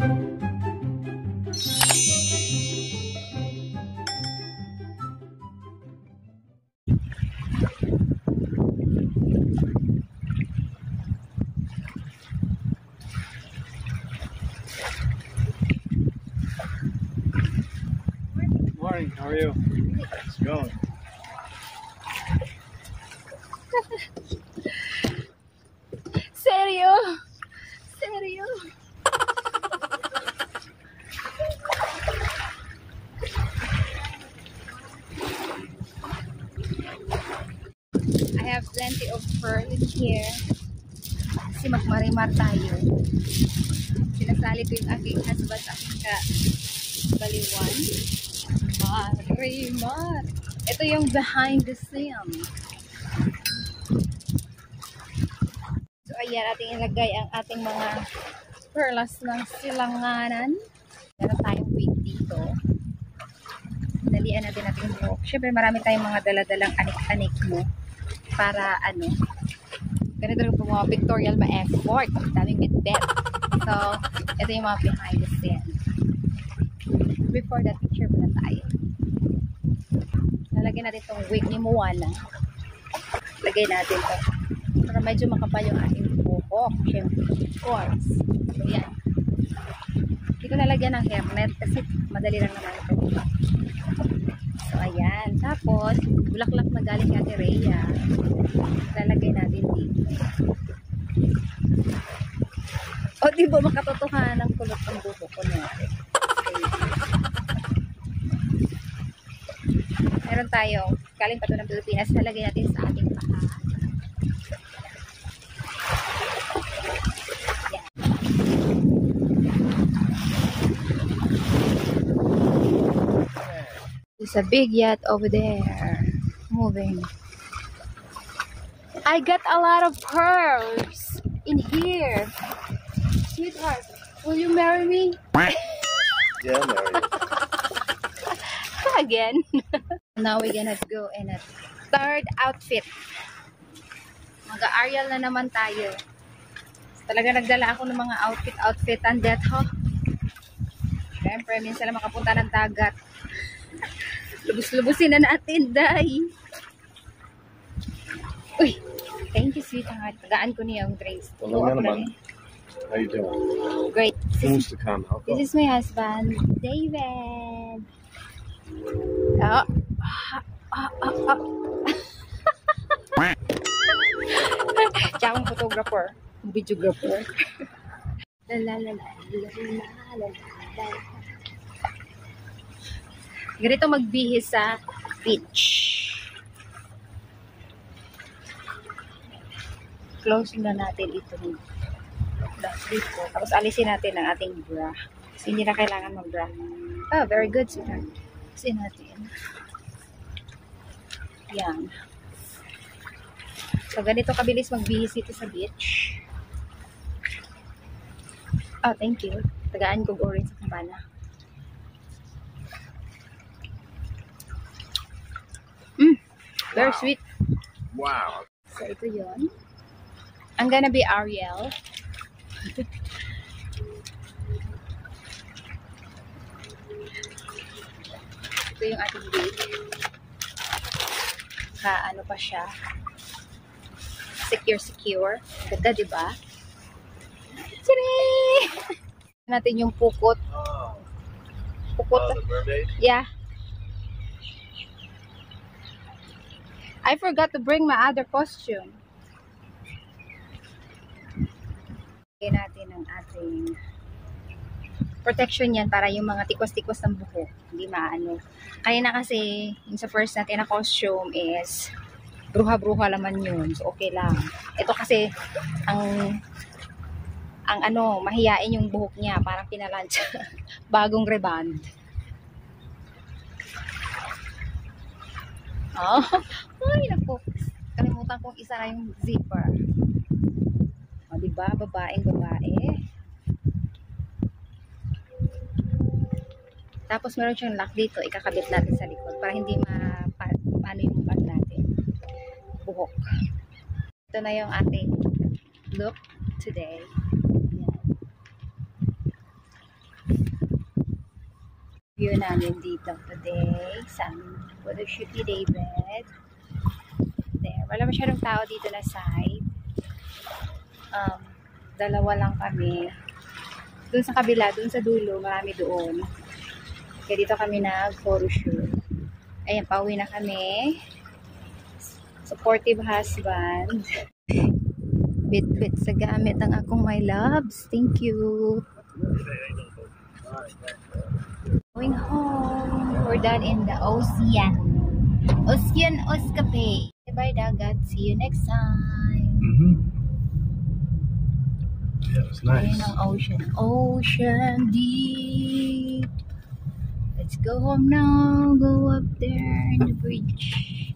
Morning, how are you? How's it going? Seryo? Seryo? I have plenty of furniture here. Kasi magmarimar tayo. Sinasali ko yung aking husband sa aking baliwan. Marimar! Ito yung behind the scene. So ayan, ating ilagay ang ating mga perlas ng silanganan. Meron tayong wig dito. Dalian natin ating buhok. Siyempre marami tayong mga daladalang anik-anik mo. Para ano, ganito rin po mga pictorial ma-effort. Daming bit-bit. So, ito yung mga behind the scene. Before that, picture muna tayo. Lalagyan natin itong wig ni Moana. Lagay natin ito. Para medyo makapal yung ating buhok. Siyempre, of course. So, yan. Hindi ko nalagyan ng hairnet kasi madali lang naman ito. So, ayan. Tapos, bulaklak na galing kay Ate Rhea. Lalagay natin dito. O, di ba makatotohanan ng kulot ng buhok ko na? Meron tayong galing pa ito ng Pilipinas. Lalagay natin sa ating paa. Yan. There's a big yacht over there. Moving. I got a lot of pearls in here. Sweetheart, will you marry me? Yeah, I'll marry you. Again. Now we're gonna go in a third outfit. Mag-Ariel na naman tayo. Talaga nagdala ako ng mga outfit and that, ho. Siyempre, minsan lang makapunta ng dagat. Lubos-lubusin na natin, day. Uy, thank you, sweetheart. Tagaan ko niya yung drinks. Hello, naman. How you doing? Great. Who wants to come? This is my husband, David. Oh. Siya akong photographer. Videographer. La la la la la la la. Ganito magbihis sa beach. Closing na natin ito. Tapos alisin natin ang ating bra. Kasi hindi na kailangan mag-bra. Oh, very good, sweetheart. Alisin natin. Yan. So, ganito kabilis magbihis ito sa beach. Oh, thank you. Tagaan ko orange sa kumbana. Very sweet. Wow. So, ito yun. I'm gonna be Ariel. Ito yung ating wig. Ano pa siya. Secure. Ganda, diba? Tadee! Natin yung pukot. Pukot. The mermaid? Yeah. I forgot to bring my other costume. Lagyan natin ang ating protection yan para yung mga tikos-tikos ng buhok hindi maano. Kaya na kasi yung sa first natin na costume is bruha-bruha laman yun. So okay lang. Ito kasi ang ano, mahiyain yung buhok niya. Parang pinalansya. Bagong reband. Oh. Ay, naku. Kalimutan kong isa na yung zipper. O, diba? Babaeng babae. Tapos meron siyang lock dito. Ikakabit natin sa likod para hindi paano yung bag natin. Buhok. Ito na yung ating look today. Yan. view namin dito today sa photo shoot ni David. There. Wala masyadong tao dito na side. Dalawa lang kami. Doon sa kabila, doon sa dulo, marami doon. Kaya dito kami nag-photo shoot. Ayan, pauwi na kami. Supportive husband. Bit-bit sa gamit ang akong my loves. Thank you. Going home. We're done in the ocean. Ocean Escape. Bye dagat. See you next time. Yeah, it was nice. Ayun ang ocean. Ocean deep. Let's go home now. Go up there in the bridge.